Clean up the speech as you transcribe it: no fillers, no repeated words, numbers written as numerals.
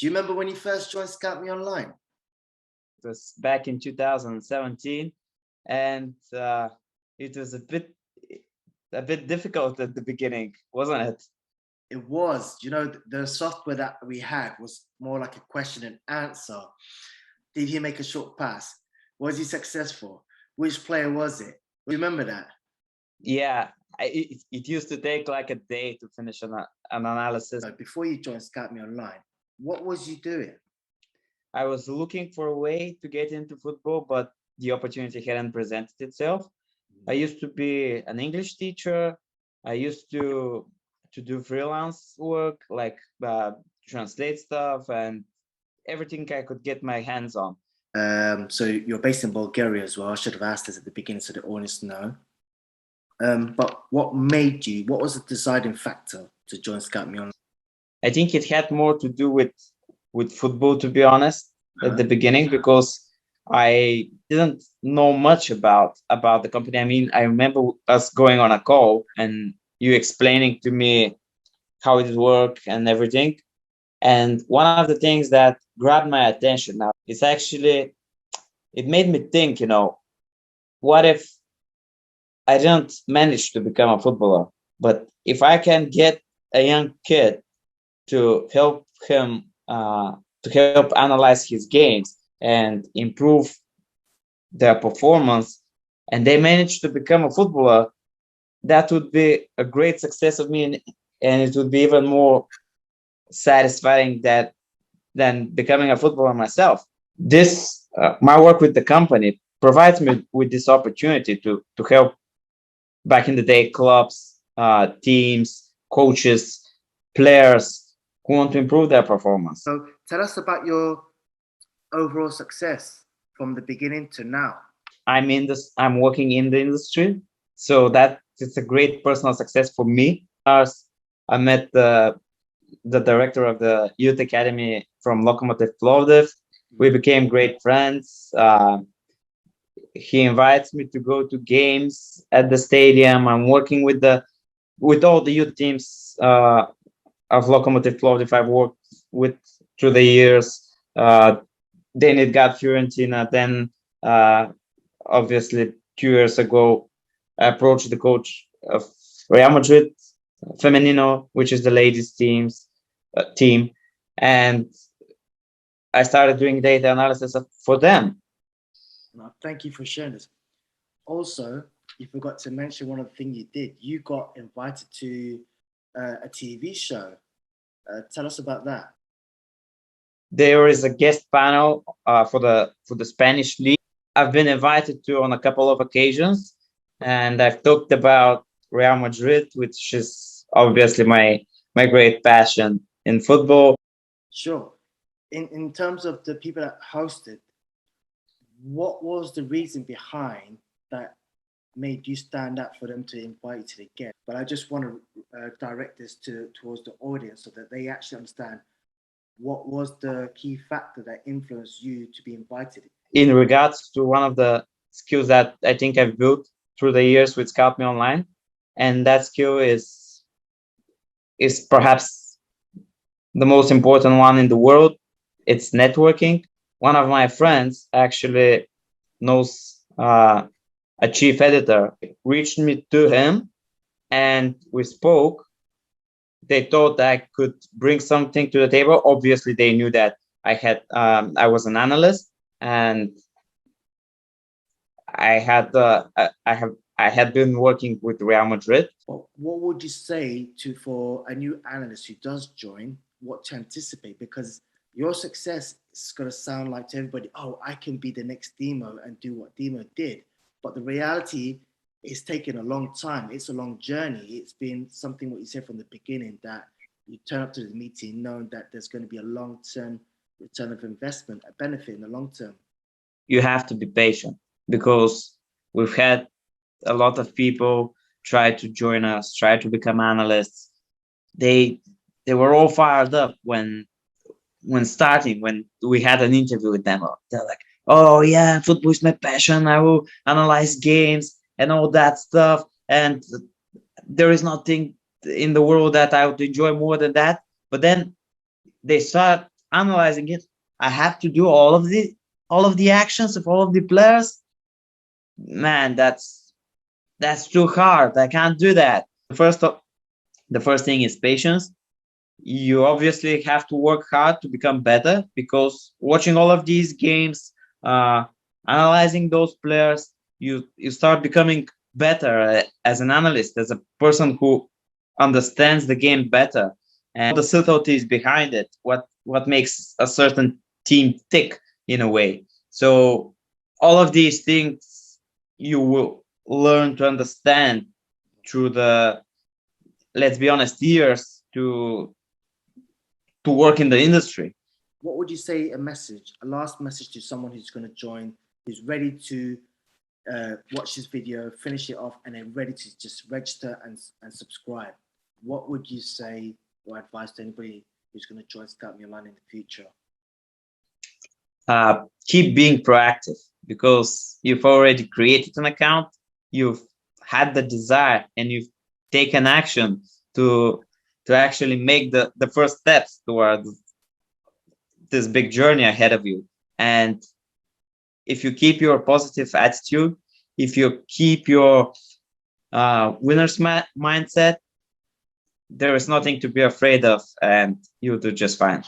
Do you remember when you first joined Scout Me Online? It was back in 2017, and it was a bit difficult at the beginning, wasn't it? It was. You know, the software that we had was more like a question and answer. Did he make a short pass? Was he successful? Which player was it? Remember that? Yeah, it used to take like a day to finish an analysis. So before you joined Scout Me Online, what was you doing? I was looking for a way to get into football, but the opportunity hadn't presented itself. I used to be an English teacher. I used to do freelance work, like translate stuff and everything I could get my hands on. So you're based in Bulgaria as well. I should have asked this at the beginning so the audience know. But what was the deciding factor to join Scout Me Online? I think it had more to do with football, to be honest, at the beginning, because I didn't know much about the company. I mean, I remember us going on a call and you explaining to me how it worked and everything. And one of the things that grabbed my attention now is actually, it made me think, what if I didn't manage to become a footballer, but if I can get a young kid to help him, to help analyze his games and improve their performance, and they manage to become a footballer, that would be a great success of me, and it would be even more satisfying than becoming a footballer myself. This my work with the company provides me with this opportunity to help, back in the day, clubs, teams, coaches, players who want to improve their performance. So tell us about your overall success from the beginning to now. I'm working in the industry, so that it's a great personal success for me. I met the director of the youth academy from Lokomotiv Plovdiv. We became great friends. He invites me to go to games at the stadium. I'm working with all the youth teams of Lokomotiv Plovdiv I've worked with through the years. Then it got Fiorentina. Then obviously 2 years ago, I approached the coach of Real Madrid Femenino, which is the ladies team, and I started doing data analysis for them. No, thank you for sharing this. Also, you forgot to mention one of the things you did. You got invited to a TV show. Tell us about that. There is a guest panel for the Spanish league. I've been invited to on a couple of occasions, and I've talked about Real Madrid, which is obviously my great passion in football. Sure. In terms of the people that hosted, what was the reason behind that made you stand out for them to invite you to the guest? But I just want to direct this towards the audience so that they actually understand what was the key factor that influenced you to be invited. In regards to one of the skills that I think I've built through the years with Scout Me Online, and that skill is perhaps the most important one in the world. It's networking. One of my friends actually knows a chief editor, reached me to him, and we spoke. They thought I could bring something to the table. Obviously, they knew that I was an analyst, and I had been working with Real Madrid. Well, what would you say for a new analyst who does join, what to anticipate? Because your success is going to sound like to everybody, oh, I can be the next Dimo and do what Dimo did. But the reality is taking a long time. It's a long journey. It's been something what you said from the beginning, that you turn up to the meeting knowing that there's going to be a long-term return of investment, a benefit in the long term. You have to be patient, because we've had a lot of people try to join us, try to become analysts. They were all fired up when starting, when we had an interview with them. They're like, oh yeah, football is my passion. I will analyze games and all that stuff. And there is nothing in the world that I would enjoy more than that. But then they start analyzing it, I have to do all of the actions of all of the players. Man, that's too hard. I can't do that. The first thing is patience. You obviously have to work hard to become better, because watching all of these games, uh, analyzing those players, you start becoming better as an analyst, as a person who understands the game better and the subtleties behind it, what makes a certain team tick in a way. So all of these things you will learn to understand through the, let's be honest, years to work in the industry. What would you say a last message to someone who's going to join, who's ready to watch this video, finish it off, and then ready to just register and subscribe? What would you say or advise to anybody who's going to join Scout Milan in the future? Keep being proactive, because you've already created an account, you've had the desire, and you've taken action to actually make the first steps towards this big journey ahead of you. And if you keep your positive attitude, if you keep your winner's mindset, there is nothing to be afraid of, and you'll do just fine.